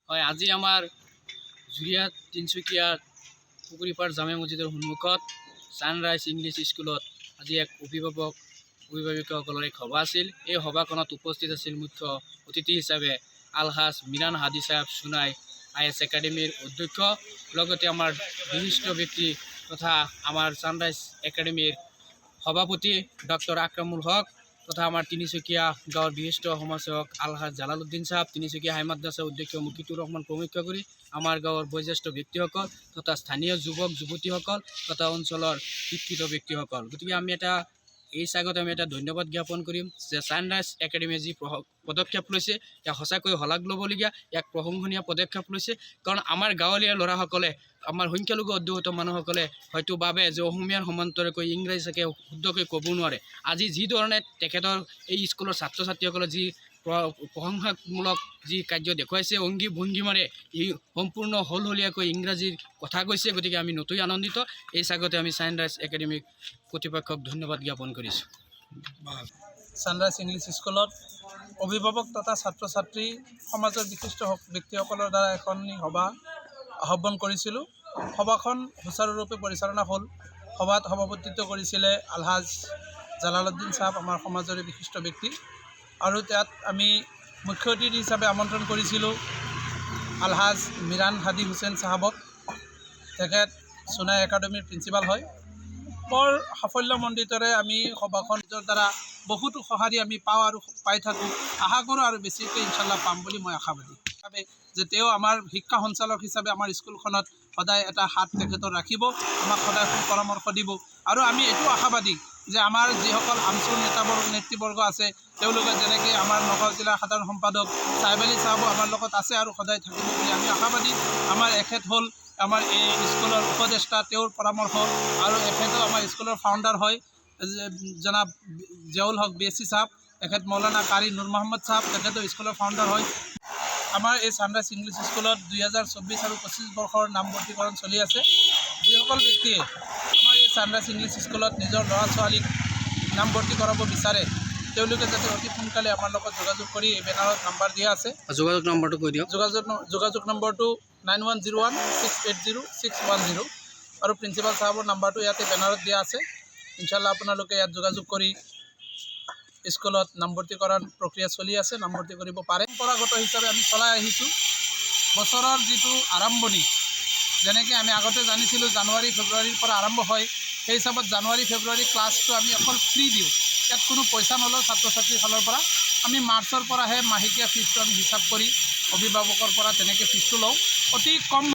হয়, আজি আমাৰ জুৰিয়াত তিনিচুকীয়া পুখুৰীপাৰ জামে মছজিদৰ সন্মুখত ছানৰাইজ ইংলিছ স্কুলত আজি এক অভিভাৱকসকলৰ এক সভা আছিল। এই সভাখনত উপস্থিত আছিল মুখ্য অতিথি হিচাপে আলহাজ মিৰাণ হাদি সাহেব সোণাই IS একাডেমীৰ অধ্যক্ষ, লগতে আমাৰ বিশিষ্ট ব্যক্তি তথা আমাৰ ছানৰাইজ একাডেমীৰ সভাপতি ডক্টৰ আকৰামুল হক তথা আমাৰ তিনিচুকীয়া গাঁৱৰ বিশিষ্ট সমাজসেৱক আলহাজ জালালুদ্দিন সাহেব, তিনিচুকীয়া হাই মাদ্ৰাছাৰ অধ্যক্ষ মুকিতুৰ ৰহমান প্ৰমুখ্য কৰি আমাৰ গাঁৱৰ বয়োজ্যেষ্ঠ ব্যক্তিসকল তথা স্থানীয় যুৱক যুৱতীসকল তথা অঞ্চলৰ শিক্ষিত ব্যক্তিসকল। গতিকে আমি এই চাগত আমি এটা ধন্যবাদ জ্ঞাপন কৰিম যে ছানৰাইজ একাডেমীয়ে যি পদক্ষেপ লৈছে ইয়াক সঁচাকৈ শলাগ ল'বলগীয়া, ইয়াক প্ৰশংসনীয় পদক্ষেপ লৈছে। কাৰণ আমাৰ গাঁৱলীয়া ল'ৰাসকলে, আমাৰ সংখ্যালঘু অধ্যুষিত মানুহসকলে হয়তো ভাবে যে অসমীয়াৰ সমান্তৰালকৈ ইংৰাজী চাগে শুদ্ধকৈ ক'ব নোৱাৰে। আজি যি ধৰণে তেখেতৰ এই স্কুলৰ ছাত্ৰ ছাত্ৰীসকলে যি প্ৰশংসামূলক যি কাৰ্য দেখুৱাইছে, অংগী ভংগীমাৰে ই সম্পূৰ্ণ সলসলীয়াকৈ ইংৰাজীৰ কথা কৈছে। গতিকে আমি নথৈ আনন্দিত। এই চাগতে আমি ছানৰাইজ একাডেমিক কৰ্তৃপক্ষক ধন্যবাদ জ্ঞাপন কৰিছোঁ। ছানৰাইজ ইংলিছ স্কুলত অভিভাৱক তথা ছাত্ৰ ছাত্ৰী সমাজৰ বিশিষ্ট ব্যক্তিসকলৰ দ্বাৰা এখন সভা আহ্বান কৰিছিলোঁ। সভাখন সুচাৰুৰূপে পৰিচালনা হ'ল। সভাত সভাপতিত্ব কৰিছিলে আলহাজ জালালুদ্দিন সাহেব, আমাৰ সমাজৰে বিশিষ্ট ব্যক্তি, আৰু তাত আমি মুখ্য অতিথি হিচাপে আমন্ত্ৰণ কৰিছিলোঁ আলহাজ মিৰাণ হাদি হুছেইন সাহাবক। তেখেত সোণাই একাডেমীৰ প্ৰিন্সিপাল হয়। বৰ সাফল্যমণ্ডিতৰে আমি সভাখনৰ দ্বাৰা বহুতো সঁহাৰি আমি পাওঁ আৰু পাই থাকোঁ, আশা কৰোঁ আৰু বেছিকৈ ইনশাল্লাহ পাম বুলি মই আশাবাদী। যে তেওঁ আমাৰ শিক্ষা সঞ্চালক হিচাপে আমাৰ স্কুলখনত সদায় এটা হাত তেখেতৰ ৰাখিব, আমাক সদায় পৰামৰ্শ দিব। আৰু আমি এইটো আশাবাদী যে আমাৰ যিসকল আমচুৰ নেতৃবৰ্গ আছে, তেওঁলোকে যেনেকৈ আমাৰ নগাঁও জিলাৰ সাধাৰণ সম্পাদক চাহিব আলী চাহাবো আমাৰ লগত আছে আৰু সদায় থাকিব বুলি আমি আশাবাদী। আমাৰ এখেত হ'ল আমাৰ এই স্কুলৰ উপদেষ্টা, তেওঁৰ পৰামৰ্শ, আৰু এখেতো আমাৰ স্কুলৰ ফাউণ্ডাৰ হয় জনাব জিয়াউল হক BSc সাহেব, এখেত মৌলানা কাৰী নুৰ মহম্মদ সাহেব, তেখেতো স্কুলৰ ফাউণ্ডাৰ হয়। আমাৰ এই ছানৰাইজ ইংলিছ স্কুলত 2024 আৰু 25 বৰ্ষৰ নামভৰ্তিকৰণ চলি আছে। যিসকল ব্যক্তিয়ে আমাৰ এই ছানৰাইজ ইংলিছ স্কুলত নিজৰ ল'ৰা ছোৱালীক নামভৰ্তি কৰাব বিচাৰে, তেওঁলোকে যাতে অতি সোনকালে আমাৰ লগত যোগাযোগ কৰি এই বেনাৰত নাম্বাৰ দিয়া আছে। যোগাযোগ নম্বৰটো কৈ দিয়ক। যোগাযোগ নম্বৰটো 9101680610, আৰু প্ৰিন্সিপাল চাহাবৰ নাম্বাৰটো ইয়াতে বেনাৰত দিয়া আছে। ইনশাল্লাহ আপোনালোকে ইয়াত যোগাযোগ কৰি স্কুলত নামভৰ্তিকৰণ প্ৰক্ৰিয়া চলি আছে, নামভৰ্তি কৰিব পাৰে। পৰম্পৰাগত হিচাপে আমি চলাই আহিছোঁ। বছৰৰ যিটো আৰম্ভণি, যেনেকৈ আমি আগতে জানিছিলোঁ জানুৱাৰী ফেব্ৰুৱাৰীৰ পৰা আৰম্ভ হয়, সেই হিচাপত জানুৱাৰী ফেব্ৰুৱাৰী ক্লাছটো আমি অকল ফ্ৰী দিওঁ। ইয়াত কোনো পইচা নলওঁ ছাত্ৰ ছাত্ৰীৰ ফালৰ পৰা। আমি মাৰ্চৰ পৰাহে মাহেকীয়া ফিজটো আমি হিচাপ কৰি অভিভাৱকৰ পৰা তেনেকৈ ফিজটো লওঁ। অতি কম